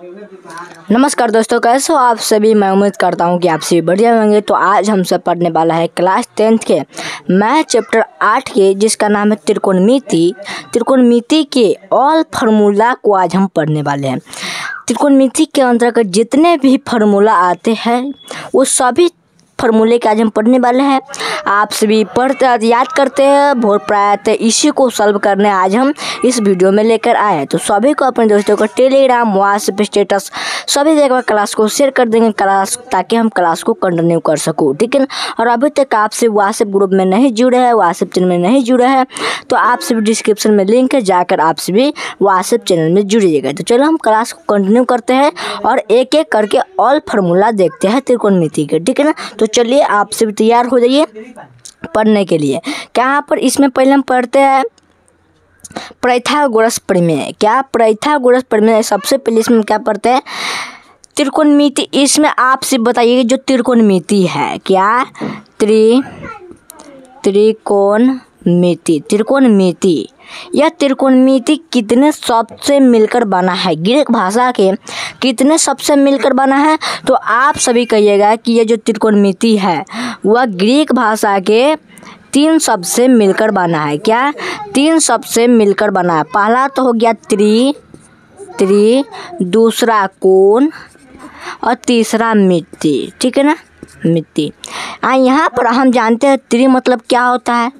नमस्कार दोस्तों, कैसे हो आप सभी। मैं उम्मीद करता हूँ कि आप सभी बढ़िया होंगे। तो आज हम सब पढ़ने वाला है क्लास 10th के मैथ चैप्टर 8 के, जिसका नाम है त्रिकोणमिति। त्रिकोणमिति के ऑल फार्मूला को आज हम पढ़ने वाले हैं। त्रिकोणमिति के अंतर्गत जितने भी फार्मूला आते हैं वो सभी फार्मूले के आज हम पढ़ने वाले हैं। आप सभी पढ़ते याद करते हैं, बहुत प्रायः इसी को सॉल्व करने आज हम इस वीडियो में लेकर आए हैं। तो सभी को अपने दोस्तों को टेलीग्राम, व्हाट्सएप स्टेटस सभी जगह क्लास को शेयर कर देंगे क्लास, ताकि हम क्लास को कंटिन्यू कर सकूँ, ठीक है ना। और अभी तक आप सभी व्हाट्सएप ग्रुप में नहीं जुड़े हैं, व्हाट्सएप चैनल में नहीं जुड़े हैं, तो आप सभी डिस्क्रिप्शन में लिंक है, जाकर आप सभी व्हाट्सएप चैनल में जुड़िएगा। तो चलो हम क्लास को कंटिन्यू करते हैं और एक एक करके ऑल फार्मूला देखते हैं त्रिकोणमिति के, ठीक है ना। तो चलिए आप सभी तैयार हो जाइए पढ़ने के लिए। क्या यहाँ पर इसमें पहले हम पढ़ते हैं पाइथागोरस प्रमेय। क्या पाइथागोरस प्रमेय, सबसे पहले इसमें क्या पढ़ते हैं त्रिकोणमिति। इसमें आप सिर्फ बताइए जो त्रिकोणमिति है, क्या त्रिकोणमिति यह त्रिकोणमिति कितने शब्द से मिलकर बना है, ग्रीक भाषा के कितने शब्द से मिलकर बना है। तो आप सभी कहिएगा कि यह जो त्रिकोणमिति है वह ग्रीक भाषा के 3 शब्द से मिलकर बना है। क्या 3 शब्द से मिलकर बना है। पहला तो हो गया त्रि, दूसरा कोण और तीसरा मिति, ठीक है ना, मिति। यहाँ पर हम जानते हैं त्रि मतलब क्या होता है।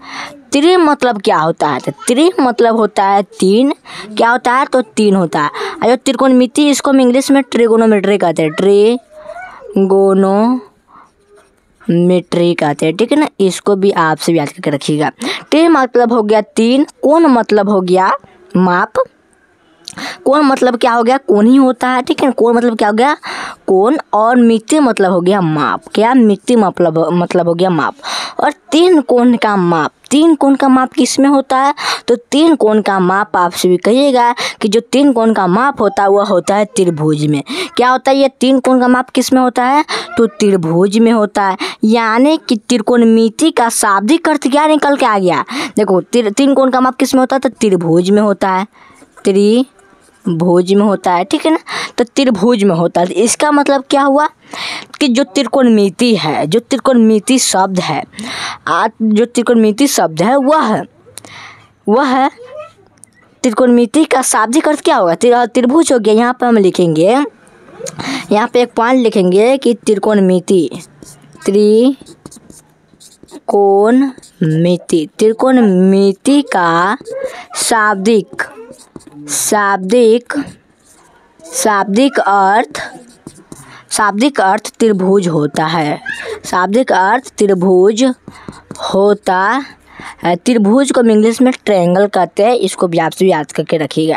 त्रि मतलब क्या होता है, तो त्रि मतलब होता है 3। क्या होता है, तो 3 होता है। और जो त्रिकोणमिति, इसको हम इंग्लिश में ट्रिगोनोमेट्री कहते हैं, ट्रिगोनोमेट्री कहते हैं, ठीक है ना। इसको भी आप सब याद करके रखिएगा। त्रि मतलब हो गया 3, कोण मतलब हो गया माप। कोण मतलब क्या हो गया, कोण ही होता है, ठीक है। कोण मतलब क्या हो गया, कोण। और मिति मतलब हो गया माप। क्या मिति मतलब हो गया माप। और 3 कोण का माप, 3 कोण का माप किस में होता है, तो 3 कोण का माप आप सभी कहिएगा कि जो 3 कोण का माप होता है वह होता है त्रिभुज में। क्या होता है, ये 3 कोण का माप किस में होता है, तो त्रिभुज में होता है। यानी कि त्रिकोणमिति का शाब्दिक अर्थ क्या निकल के आ गया, देखो 3 कोण का माप किस में होता है, तो त्रिभुज में होता है, त्रिभुज में होता है, ठीक है ना। तो त्रिभुज में होता है, इसका मतलब क्या हुआ कि जो त्रिकोणमिति है, जो त्रिकोणमिति शब्द है, जो त्रिकोणमिति शब्द है वह त्रिकोणमिति का शाब्दिक अर्थ क्या होगा, त्रिभुज हो गया। यहाँ पर हम लिखेंगे, यहाँ पे एक पॉइंट लिखेंगे कि त्रिकोणमिति का शाब्दिक अर्थ त्रिभुज होता है। शाब्दिक अर्थ त्रिभुज होता है। त्रिभुज को हम इंग्लिश में ट्रायंगल कहते हैं, इसको भी आप याद करके रखिएगा।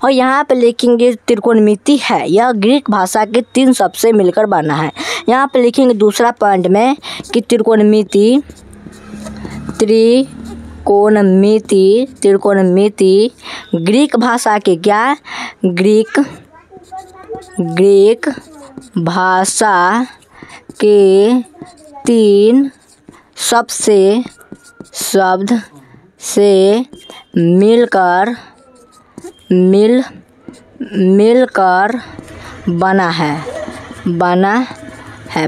और यहाँ पे लिखेंगे त्रिकोणमिति है, यह ग्रीक भाषा के 3 शब्द से मिलकर बना है। यहाँ पे लिखेंगे दूसरा पॉइंट में कि त्रिकोणमिति ग्रीक भाषा के क्या, ग्रीक भाषा के 3 शब्द से मिलकर बना है।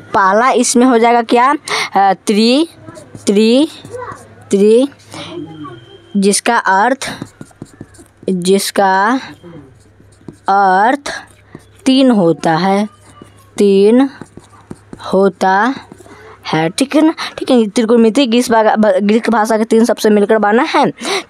पहला इसमें हो जाएगा क्या, त्रि, जिसका अर्थ 3 होता है, 3 होता है, ठीक है ना, ठीक है। त्रिकोणमिति ग्रीक भाषा के 3 शब्द से मिलकर बना है।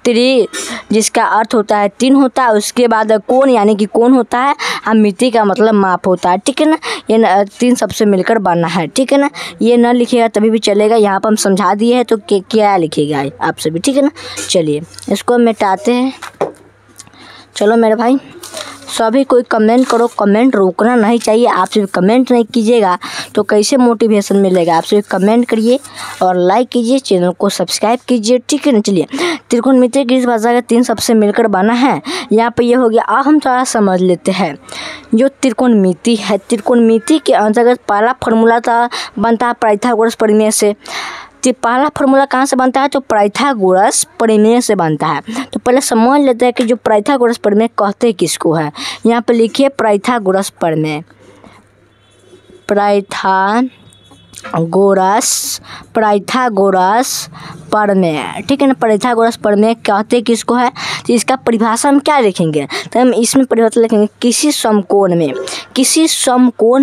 त्रि जिसका अर्थ होता है 3 होता है, उसके बाद कोण यानी कि कोण होता है, और मिति का मतलब माप होता है, ठीक है ना। ये 3 शब्द से मिलकर बना है, ठीक है ना। ये न लिखिएगा तभी भी चलेगा, यहाँ पर हम समझा दिए हैं, तो क्या लिखिएगा आप सभी, ठीक है ना। चलिए इसको मिटाते हैं। चलो मेरे भाई, सभी कोई कमेंट करो, कमेंट रोकना नहीं चाहिए। आप सिर्फ कमेंट नहीं कीजिएगा तो कैसे मोटिवेशन मिलेगा। आप सिर्फ कमेंट करिए और लाइक कीजिए, चैनल को सब्सक्राइब कीजिए, ठीक है ना। चलिए त्रिकोणमिति ग्रीक भाषा के 3 शब्द से मिलकर बना है, यहाँ पे ये हो गया। अब हम थोड़ा समझ लेते हैं जो त्रिकोणमिति है। त्रिकोणमिति के अंतर्गत पहला फार्मूला बनता है पाइथागोरस प्रमेय से। पहला फार्मूला कहाँ से बनता है, तो पाइथागोरस प्रमेय से बनता है। तो पहले समझ लेते हैं कि जो पाइथागोरस प्रमेय कहते किसको है। यहाँ पे लिखिए पाइथागोरस प्रमेय, पाइथागोरस प्रमेय, ठीक है ना। पाइथागोरस प्रमेय कहते किसको है, तो इसका परिभाषा हम क्या लिखेंगे, तो हम इसमें परिभाषा लिखेंगे किसी समकोण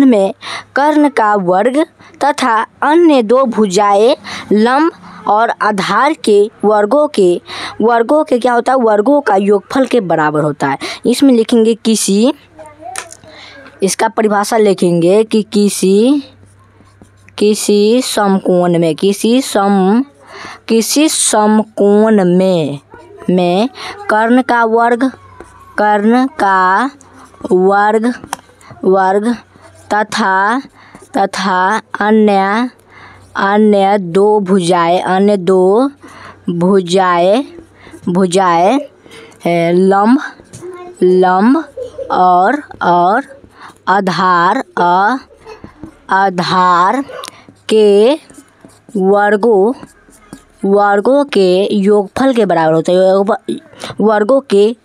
में कर्ण का वर्ग तथा अन्य दो भुजाएं लंब और आधार के वर्गों के क्या होता है, वर्गों का योगफल के बराबर होता है। इसमें लिखेंगे किसी, इसका परिभाषा लिखेंगे कि किसी समकोण में कर्ण का वर्ग तथा अन्य दो भुजाएं लंब और आधार के वर्गों के योगफल के बराबर होता है। वर्गों के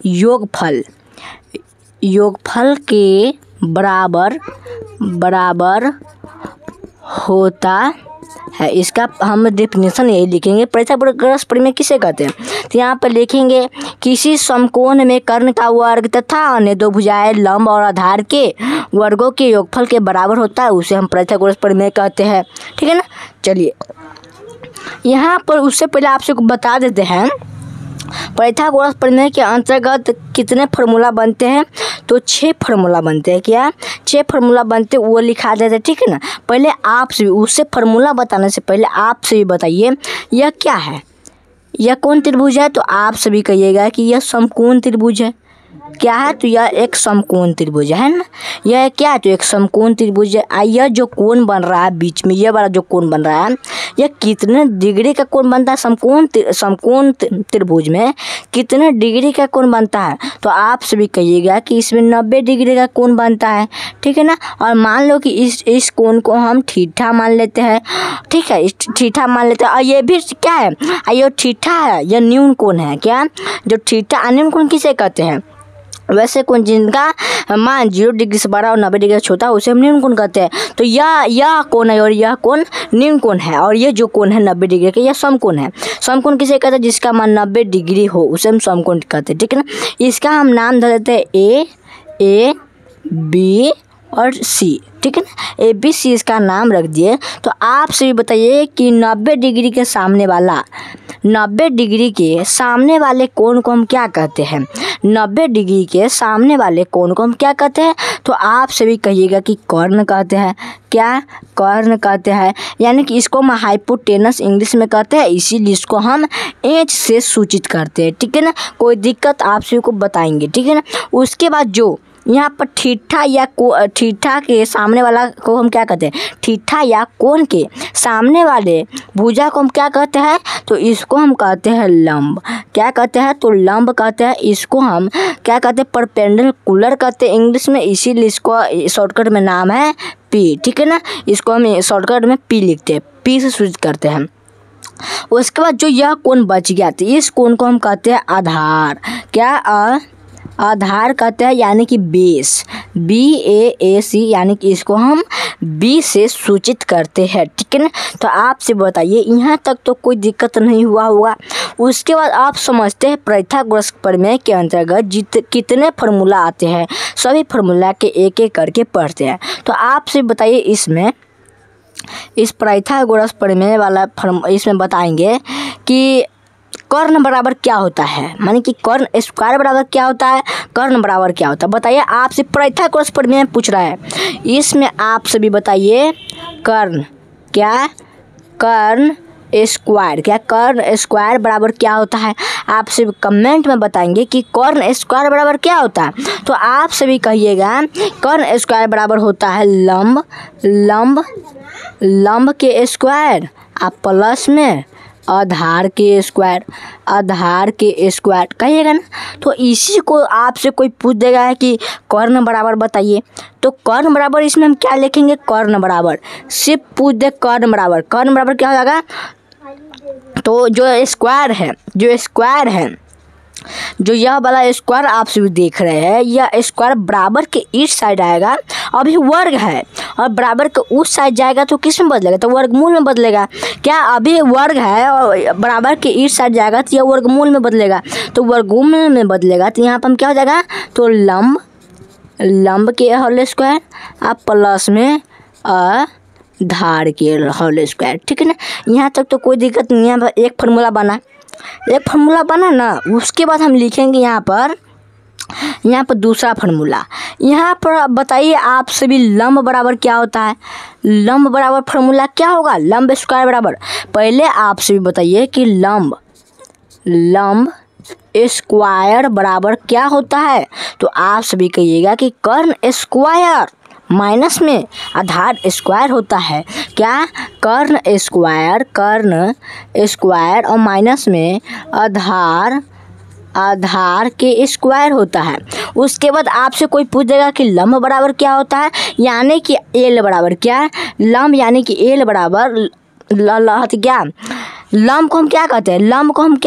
योगफल के बराबर होता है। इसका हम डेफिनेशन यही लिखेंगे। पाइथागोरस प्रमेय किसे कहते हैं, तो यहाँ पर लिखेंगे किसी समकोण में कर्ण का वर्ग तथा अन्य दो भुजाएं लंब और आधार के वर्गों के योगफल के बराबर होता है, उसे हम पाइथागोरस प्रमेय कहते हैं, ठीक है ना। चलिए यहाँ पर उससे पहले आपसे बता देते हैं पाइथागोरस प्रमेय के अंतर्गत कितने फार्मूला बनते हैं, तो 6 फार्मूला बनते हैं। क्या 6 फार्मूला बनते हैं, वो लिखा देते हैं, ठीक है ना। पहले आपसे उससे फार्मूला बताने से पहले आपसे भी बताइए यह क्या है, यह कौन त्रिभुज है, तो आप सभी कहिएगा कि यह समकोण त्रिभुज है। क्या है, तो यह एक समकोण त्रिभुज है ना। यह क्या है, तो एक समकोण त्रिभुज है। यह जो कोण बन रहा है बीच में, यह वाला जो कोण बन रहा है, यह कितने डिग्री का कोण बनता है, समकोण त्रिभुज में कितने डिग्री का कोण बनता है, तो आप सभी कहिएगा कि इसमें 90 डिग्री का कोण बनता है, ठीक है ना। और मान लो कि इस कोण को हम थीटा मान लेते हैं, ठीक है, इस थीटा मान लेते हैं। और ये भी क्या है, ये थीटा है, यह न्यून कोण है। क्या, जो थीटा न्यून कोण किसे कहते हैं, वैसे कोण जिनका मान 0 डिग्री से बड़ा और 90 डिग्री से छोटा उसे हम न्यून कोण कहते हैं। तो यह कोण है और यह कोण न्यून कोण है, और ये जो कोण है 90 डिग्री का, यह समकोण है। समकोण किसे कहते हैं, जिसका मान 90 डिग्री हो उसे हम समकोण कहते हैं, ठीक है ना। इसका हम नाम दे देते हैं ए बी और सी, ठीक है ना। ABC इसका नाम रख दिए। तो आप से बताइए कि 90 डिग्री के सामने वाले कोण को हम क्या कहते हैं, 90 डिग्री के सामने वाले कोण को हम क्या कहते हैं, तो आप सभी कहिएगा कि कर्ण कहते हैं। क्या, कर्ण कहते हैं, यानी कि इसको हम हाइपोटेनस इंग्लिश में कहते हैं, इसीलिए इसको हम H से सूचित करते हैं, ठीक है ना। कोई दिक्कत आप सभी को बताएंगे, ठीक है ना। उसके बाद जो यहाँ पर थीटा के सामने वाला को हम क्या कहते हैं, थीटा या कोण के सामने वाले भुजा को हम क्या कहते हैं, तो इसको हम कहते हैं लंब। क्या कहते हैं, तो लंब कहते हैं। इसको हम क्या कहते हैं, परपेंडिकुलर कहते हैं इंग्लिश में, इसीलिए इसको शॉर्टकट में नाम है P, ठीक है ना। इसको हम शॉर्टकट में P लिखते हैं, P से सूचित करते हैं। उसके बाद जो यह कोण बच गया, तो इस कोण को हम कहते हैं आधार। क्या, आधार कहते हैं, यानी कि बेस, BAC, यानी कि इसको हम B से सूचित करते हैं, ठीक है ना। तो आपसे बताइए यहाँ तक तो कोई दिक्कत नहीं हुआ होगा। उसके बाद आप समझते हैं पाइथागोरस प्रमेय के अंतर्गत कितने फार्मूला आते हैं, सभी फार्मूला के एक एक करके पढ़ते हैं। तो आपसे बताइए इस पाइथागोरस प्रमेय वाला इसमें बताएंगे कि कर्ण बराबर क्या होता है, माने कि कर्ण स्क्वायर बराबर क्या होता है, कर्ण बराबर क्या होता है, बताइए। आपसे पाइथागोरस प्रमेय पूछ रहा है, इसमें आप सभी बताइए कर्ण, क्या, कर्ण स्क्वायर, क्या कर्ण स्क्वायर बराबर क्या होता है। आप सभी कमेंट में बताएंगे कि कर्ण स्क्वायर बराबर क्या होता है। तो आप सभी कहिएगा कर्ण स्क्वायर बराबर होता है लंब के स्क्वायर, आप प्लस में आधार के स्क्वायर कहिएगा ना। तो इसी को आपसे कोई पूछ देगा है कि कर्ण बराबर बताइए, तो कर्ण बराबर इसमें हम क्या लिखेंगे, कर्ण बराबर सिर्फ पूछ दे कर्ण बराबर क्या हो जाएगा, तो जो स्क्वायर है जो यह वाला स्क्वायर आप सभी देख रहे हैं, यह स्क्वायर बराबर के इस साइड आएगा। अभी वर्ग है और बराबर के उस साइड जाएगा तो किस में बदलेगा? तो वर्गमूल में बदलेगा। क्या अभी वर्ग है और बराबर के इस साइड जाएगा तो यह वर्गमूल में बदलेगा। तो वर्गमूल में बदलेगा तो यहाँ पर हम क्या हो जाएगा? तो लंब के होल स्क्वायर आप प्लस में आधार के होल स्क्वायर। ठीक है ना, यहाँ तक तो कोई दिक्कत नहीं है। यहाँ पर एक फार्मूला बना ना, उसके बाद हम लिखेंगे यहाँ पर दूसरा फार्मूला। यहाँ पर बताइए आप सभी लंब बराबर क्या होता है? लंब बराबर फार्मूला क्या होगा? लंब स्क्वायर बराबर, पहले आप सभी बताइए कि लंब स्क्वायर बराबर क्या होता है? तो आप सभी कहिएगा कि कर्ण स्क्वायर माइनस में आधार स्क्वायर होता है। क्या? कर्ण स्क्वायर और माइनस में आधार के स्क्वायर होता है। उसके बाद आपसे कोई पूछ देगा कि लंब बराबर क्या होता है, यानी कि एल बराबर क्या? लंब यानी कि एल बराबर क्या? लंब को हम क्या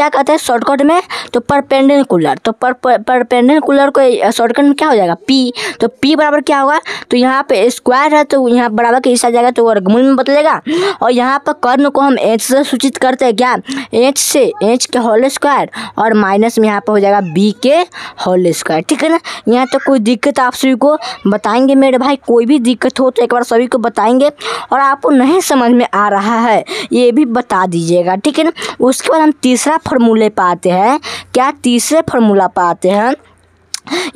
कहते हैं? शॉर्टकट में तो परपेंडिकुलर। तो परपेंडिकुलर को शॉर्टकट में क्या हो जाएगा? पी। तो पी बराबर क्या होगा? तो यहाँ पे स्क्वायर है तो यहाँ बराबर के इस आ जाएगा तो वर्गमूल में बदलेगा। और यहाँ पर कर्ण को हम एच से सूचित करते हैं। क्या? एच के होल स्क्वायर और माइनस में यहाँ पर हो जाएगा बी के होल स्क्वायर। ठीक है ना, यहाँ तो कोई दिक्कत आप सभी को बताएंगे मेरे भाई। कोई भी दिक्कत हो तो एक बार सभी को बताएंगे, और आपको नहीं समझ में आ रहा है ये भी बता दीजिएगा। ठीक है ना, उसके बाद हम तीसरा फार्मूले पाते हैं। क्या? तीसरे फार्मूला पाते हैं।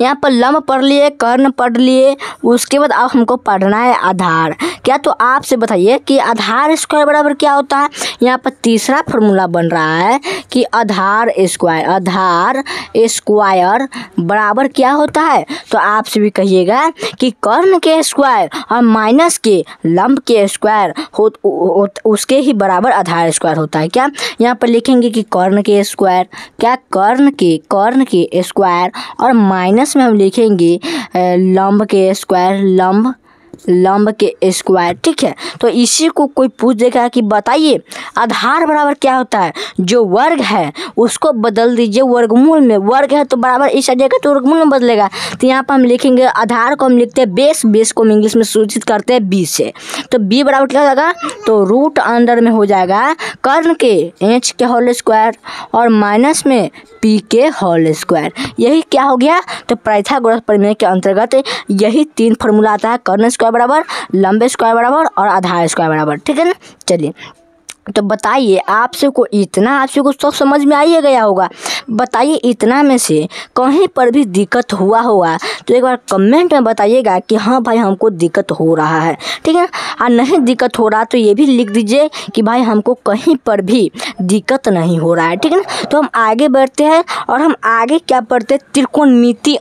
यहाँ पर लंब पढ़ लिए, कर्ण पढ़ लिए, उसके बाद अब हमको पढ़ना है आधार। क्या? तो आपसे बताइए कि आधार स्क्वायर बराबर क्या होता है? यहाँ पर तीसरा फार्मूला बन रहा है कि आधार स्क्वायर बराबर क्या होता है? तो आपसे भी कहिएगा कि कर्ण के स्क्वायर और माइनस के लंब के स्क्वायर उसके ही बराबर आधार स्क्वायर होता है। क्या? यहाँ पर लिखेंगे कि कर्ण के स्क्वायर, क्या? कर्ण के स्क्वायर और माइनस में हम लिखेंगे लंब के स्क्वायर, लंब के स्क्वायर। ठीक है, तो इसी को कोई पूछ देगा कि बताइए आधार बराबर क्या होता है? जो वर्ग है उसको बदल दीजिए वर्गमूल में। वर्ग है तो बराबर इस जगह तो वर्गमूल में बदलेगा। तो यहाँ पर हम लिखेंगे आधार को हम लिखते हैं बेस को हम इंग्लिश में सूचित करते हैं बी से। तो बी बराबर क्या हो जाएगा? तो रूट अंडर में हो जाएगा कर्ण के एच के होल स्क्वायर और माइनस में पी के होल स्क्वायर। यही क्या हो गया? तो पाइथागोरस प्रमेय के अंतर्गत यही तीन फार्मूला आता है। कर्ण स्क्वायर बराबर, लंबे स्क्वायर बराबर और आधार स्क्वायर बराबर। ठीक है ना, चलिए तो बताइए आप सबको सब समझ में आ ही गया होगा। बताइए इतना में से कहीं पर भी दिक्कत हुआ होगा तो एक बार कमेंट में बताइएगा कि हाँ भाई हमको दिक्कत हो रहा है। ठीक है, और नहीं दिक्कत हो रहा तो ये भी लिख दीजिए कि भाई हमको कहीं पर भी दिक्कत नहीं हो रहा है। ठीक है ना, तो हम आगे बढ़ते हैं और हम आगे क्या पढ़ते हैं? त्रिकोणमिति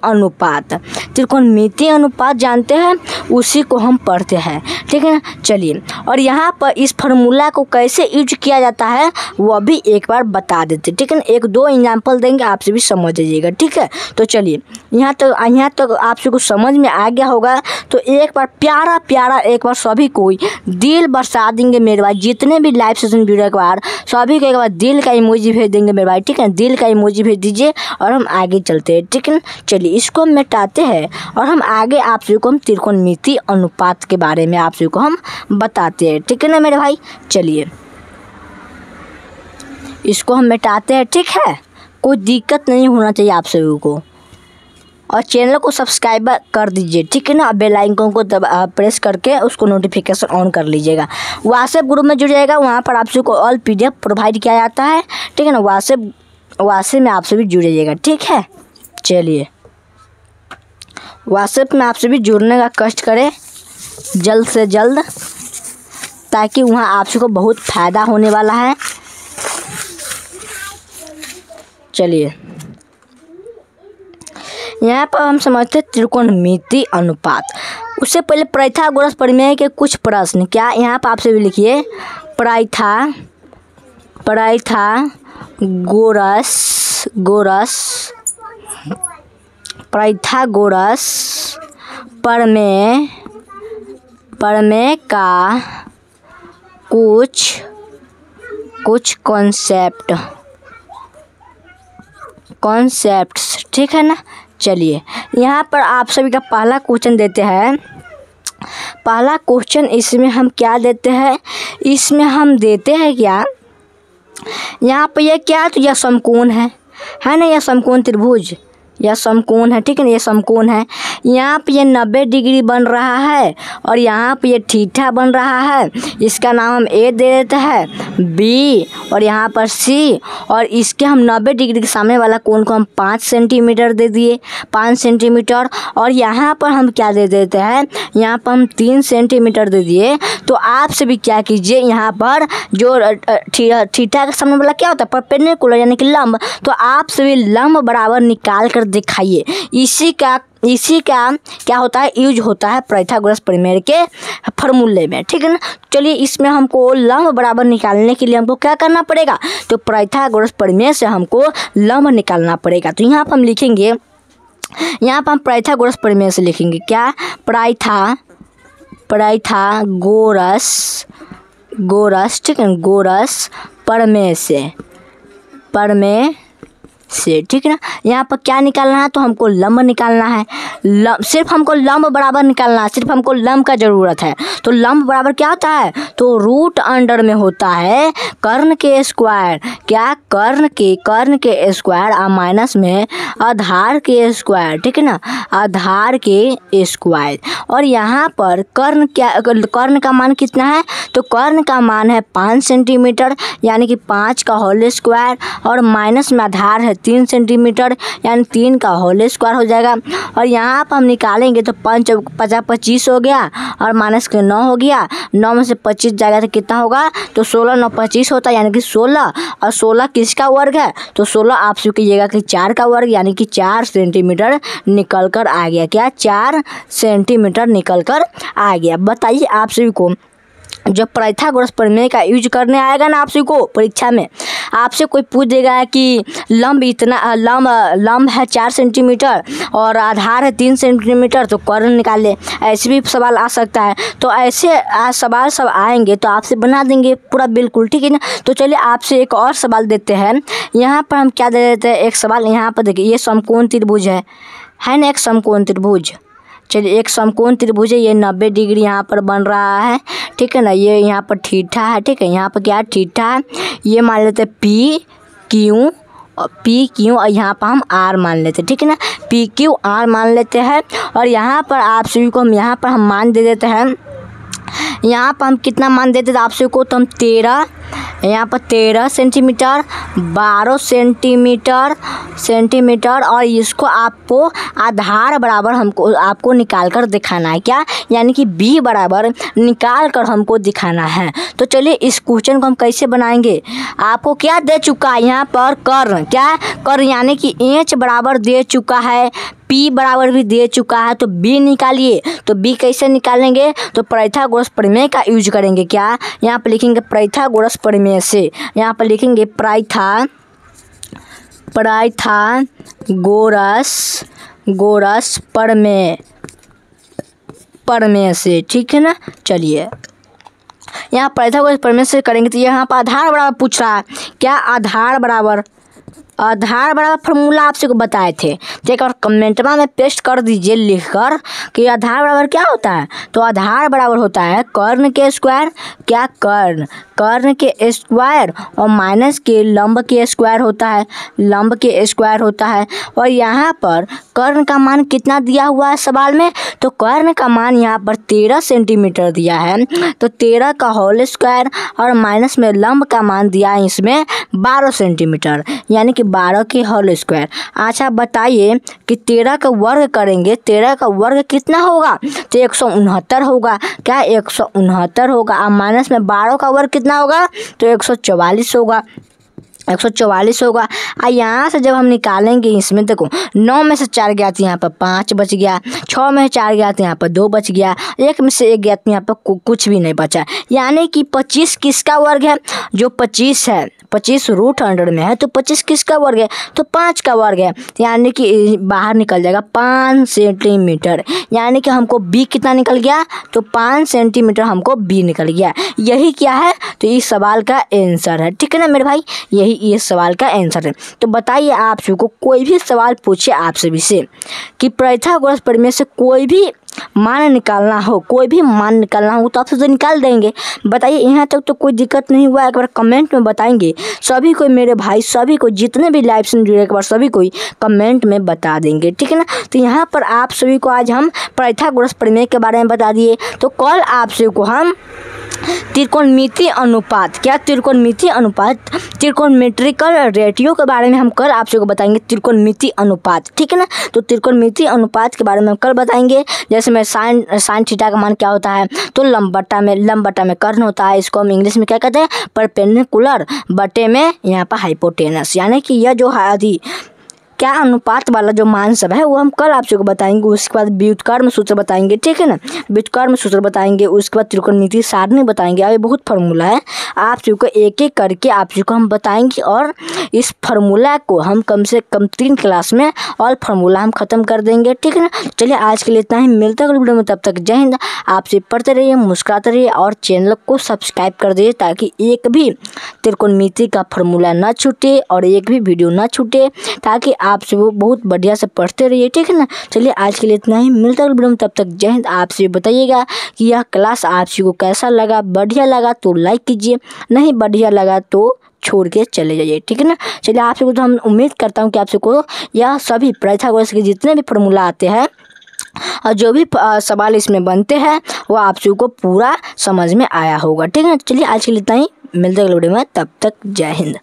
अनुपात जानते हैं, उसी को हम पढ़ते हैं। ठीक है ना, चलिए और यहाँ पर इस फार्मूला को कैसे यूज किया जाता है वो भी एक बार बता देते। ठीक है ना, एक दो एग्जाम्पल देंगे, आपसे भी समझ जाइएगा। ठीक है, तो चलिए यहाँ तक आप सबको समझ में आ गया होगा। तो एक बार प्यारा एक बार सभी कोई दिल बरसा देंगे मेरे भाई। जितने भी लाइव सेशन जुड़े एक बार सभी को एक बार दिल का इमोजी भेज देंगे मेरे भाई। ठीक है, दिल का इमोजी भेज दीजिए और हम आगे चलते हैं। ठीक है, चलिए इसको हम मिटाते हैं और हम आगे आप सभी को हम त्रिकोणमिति अनुपात के बारे में आप सभी को हम बताते हैं। ठीक है ना मेरे भाई, चलिए इसको हम मिटाते हैं। ठीक है, कोई दिक्कत नहीं होना चाहिए आप सभी को, और चैनल को सब्सक्राइब कर दीजिए। ठीक है ना, बेल आइकन को प्रेस करके उसको नोटिफिकेशन ऑन कर लीजिएगा। व्हाट्सएप ग्रुप में जुड़ जाएगा, वहाँ पर आप सभी को ऑल PDF प्रोवाइड किया जाता है। ठीक है ना, व्हाट्सएप में आप सभी जुड़ जाइएगा। ठीक है, चलिए व्हाट्सएप में आप सभी जुड़ने का कष्ट करें जल्द से जल्द, ताकि वहाँ आप सभी को बहुत फ़ायदा होने वाला है। चलिए यहाँ पर हम समझते हैं त्रिकोणमिति अनुपात। उससे पहले पाइथागोरस प्रमेय के कुछ प्रश्न। क्या? यहाँ पर आपसे भी लिखिए पाइथागोरस प्रमेय का कुछ कुछ कॉन्सेप्ट्स, ठीक है ना। चलिए यहाँ पर आप सभी का पहला क्वेश्चन देते हैं। पहला क्वेश्चन इसमें हम क्या देते हैं, इसमें हम देते हैं क्या, यहाँ पर यह क्या, तो यह समकोण है ना, यह समकोण त्रिभुज, यह समकोण है, ठीक है ना, ये समकोण है। यहाँ पे ये 90 डिग्री बन रहा है और यहाँ पे ये थीटा बन रहा है। इसका नाम हम ए दे देते हैं, बी और यहाँ पर सी, और इसके हम 90 डिग्री के सामने वाला कोण को हम 5 सेंटीमीटर दे दिए, 5 सेंटीमीटर। और यहाँ पर हम क्या दे देते हैं, यहाँ पर हम 3 सेंटीमीटर दे दिए। तो आप सभी क्या कीजिए, यहाँ पर जो थीटा के सामने वाला क्या होता है, परपेंडिकुलर यानी कि लंब, तो आप सभी लंब बराबर निकाल कर दिखाइए। इसी का क्या होता है, यूज होता है पाइथागोरस प्रमेय के फॉर्मूले में, ठीक है ना। चलिए इसमें हमको लंब बराबर निकालने के लिए हमको क्या करना पड़ेगा, तो पाइथागोरस प्रमेय से हमको लंब निकालना पड़ेगा। तो यहाँ पर हम लिखेंगे, यहाँ पर हम पाइथागोरस प्रमेय से लिखेंगे क्या, पाइथागोरस, ठीक है, गोरस प्रमेय से, ठीक है ना। यहाँ पर क्या निकालना है, तो हमको लंब निकालना है, सिर्फ हमको लंब बराबर निकालना है, सिर्फ हमको लंब का ज़रूरत है। तो लंब बराबर क्या होता है, तो रूट अंडर में होता है कर्ण के स्क्वायर, क्या, कर्ण के स्क्वायर और माइनस में आधार के स्क्वायर, ठीक है ना, आधार के स्क्वायर। और यहाँ पर कर्ण का मान कितना है, तो कर्ण का मान है 5 सेंटीमीटर यानी कि 5 का होल स्क्वायर, और माइनस में आधार है 3 सेंटीमीटर यानी 3 का होल स्क्वायर हो जाएगा। और यहाँ पर हम निकालेंगे तो 5 × 25 हो गया और माइनस के 9 हो गया, 9 में से 25 जाएगा तो कितना होगा, तो 16 9 25 होता है यानी कि 16, और 16 किसका वर्ग है, तो 16 आप कीजिएगा कि 4 का वर्ग यानी कि 4 सेंटीमीटर निकल कर आ गया, क्या, 4 सेंटीमीटर निकल कर आ गया। बताइए आप सभी को जब पाइथागोरस प्रमेय का यूज करने आएगा ना, आप सभी को परीक्षा में आपसे कोई पूछ देगा कि लंब है 4 सेंटीमीटर और आधार है 3 सेंटीमीटर, तो कर्ण निकाल ले, ऐसे भी सवाल आ सकता है। तो ऐसे सवाल सब आएंगे तो आपसे बना देंगे पूरा बिल्कुल, ठीक है ना। तो चलिए आपसे एक और सवाल देते हैं। यहाँ पर हम क्या दे देते हैं, एक सवाल यहाँ पर देखिए, ये समकोण त्रिभुज है ना, एक समकोण त्रिभुज। चलिए एक समकोण त्रिभुज है, ये 90 डिग्री यहाँ पर बन रहा है, ठीक है ना। ये यहाँ पर थीटा है, ठीक है, यहाँ पर क्या थीटा है, ये मान लेते हैं पी क्यू और यहाँ पर हम आर मान लेते हैं, ठीक है ना, पी क्यू आर मान लेते हैं। और यहाँ पर आप सभी को हम मान दे देते हैं, यहाँ पर हम कितना मान देते थे आप सभी को, तो हम 13, यहाँ पर 13 सेंटीमीटर, 12 सेंटीमीटर और इसको आपको आधार बराबर आपको निकाल कर दिखाना है, क्या, यानी कि बी बराबर निकाल कर हमको दिखाना है। तो चलिए इस क्वेश्चन को हम कैसे बनाएंगे, आपको क्या दे चुका है यहाँ पर, कर्ण, क्या, कर्ण यानी कि एच बराबर दे चुका है, पी बराबर भी दे चुका है, तो बी निकालिए। तो बी कैसे निकालेंगे, तो पाइथागोरस प्रमेय का यूज करेंगे, क्या, यहाँ पर लिखेंगे पाइथागोरस प्रमेय से, यहाँ पर लिखेंगे पाइथागोरस प्रमेय से, ठीक है ना। चलिए यहाँ पाइथागोरस प्रमेय से करेंगे तो यहाँ पर आधार बराबर पूछ रहा है, क्या, आधार बराबर फार्मूला आपसे को बताए थे, तो एक बार कमेंट में पेस्ट कर दीजिए लिखकर कि आधार बराबर क्या होता है। तो आधार बराबर होता है कर्ण के स्क्वायर, क्या, कर्ण के स्क्वायर और माइनस के लंब के स्क्वायर होता है, और यहाँ पर कर्ण का मान कितना दिया हुआ है सवाल में, तो कर्ण का मान यहाँ पर 13 सेंटीमीटर दिया है, तो 13 का होल स्क्वायर और माइनस में लंब का मान दिया है इसमें 12 सेंटीमीटर यानी कि 12 के होल स्क्वायर। अच्छा बताइए कि 13 का वर्ग करेंगे, 13 का वर्ग कितना होगा, तो 169 होगा, क्या, 169 होगा, और माइनस में 12 का वर्ग कितना होगा, तो 144 होगा। 144 होगा। यहाँ से जब हम निकालेंगे इसमें देखो 9 में से 4 गया तो यहाँ पर 5 बच गया, 6 में से 4 गया तो यहाँ पर 2 बच गया, 1 में से 1 गया तो यहाँ पर कुछ भी नहीं बचा। यानी कि 25 किसका वर्ग है? जो 25 है, 25 रूट 100 में है तो 25 किसका वर्ग है? तो 5 का वर्ग है। यानी कि बाहर निकल जाएगा 5 सेंटीमीटर। यानी कि हमको बी कितना निकल गया? तो 5 सेंटीमीटर हमको बी निकल गया। यही क्या है? तो इस सवाल का आंसर है। ठीक है ना मेरे भाई, यही इस सवाल का आंसर है। तो बताइए आप सभी को कोई भी सवाल पूछे आप सभी से कि पाइथागोरस प्रमेय से कोई भी मान निकालना हो, कोई भी मान निकालना हो तो आप तो निकाल देंगे। बताइए, यहाँ तक तो कोई दिक्कत नहीं हुआ? एक बार कमेंट में बताएंगे सभी को मेरे भाई, सभी को जितने भी लाइव से जुड़े, एक बार सभी को कमेंट में बता देंगे। ठीक है ना। तो यहाँ पर आप सभी को आज हम पाइथागोरस प्रमेय के बारे में बता दिए। तो कल आप सभी को हम त्रिकोणमितीय अनुपात, क्या त्रिकोणमितीय अनुपात, त्रिकोणमेट्रिकल रेशियो के बारे में हम कल आप सबको बताएंगे। त्रिकोणमितीय अनुपात, ठीक है ना। तो त्रिकोणमितीय अनुपात के बारे में हम कल बताएंगे। जैसे में साइन थीटा का मान क्या होता है? तो लंब बटा में कर्ण होता है। इसको हम इंग्लिश में क्या कहते हैं? परपेंडिकुलर बटे में यहाँ पर हाइपोटेनस। यानी कि यह जो है क्या अनुपात वाला जो मान सब है वो हम कल आप सबको बताएंगे। उसके बाद व्युत्क्रम सूत्र बताएंगे। ठीक है ना, व्युत्क्रम सूत्र बताएंगे। उसके बाद त्रिकोणमितीय सारणी बताएंगे। और ये बहुत फार्मूला है, आप सबको एक एक करके आप सबको हम बताएंगे। और इस फार्मूला को हम कम से कम 3 क्लास में और फार्मूला हम खत्म कर देंगे। ठीक है ना। चलिए आज के लिए इतना ही, मिलता है वीडियो में, तब तक जय हिंद। आपसे पढ़ते रहिए, मुस्कुराते रहिए और चैनल को सब्सक्राइब कर दीजिए ताकि एक भी त्रिकोणमितीय का फार्मूला ना छूटे और एक भी वीडियो ना छूटे, ताकि आप से वो बहुत बढ़िया से पढ़ते रहिए। ठीक है ना। चलिए आज के लिए इतना ही, मिलता है वीडियो में, तब तक जय हिंद। आपसे बताइएगा कि यह क्लास आप को कैसा लगा। बढ़िया लगा तो लाइक कीजिए, नहीं बढ़िया लगा तो छोड़ के चले जाइए। ठीक है ना। चलिए आप सबको तो हम उम्मीद करता हूँ कि आप सबको यह सभी पाइथागोरस के जितने भी फार्मूला आते हैं और जो भी सवाल इसमें बनते हैं वो आप सबको पूरा समझ में आया होगा। ठीक है ना। चलिए आज के लिए इतना ही, मिलते हैं वीडियो में, तब तक जय हिंद।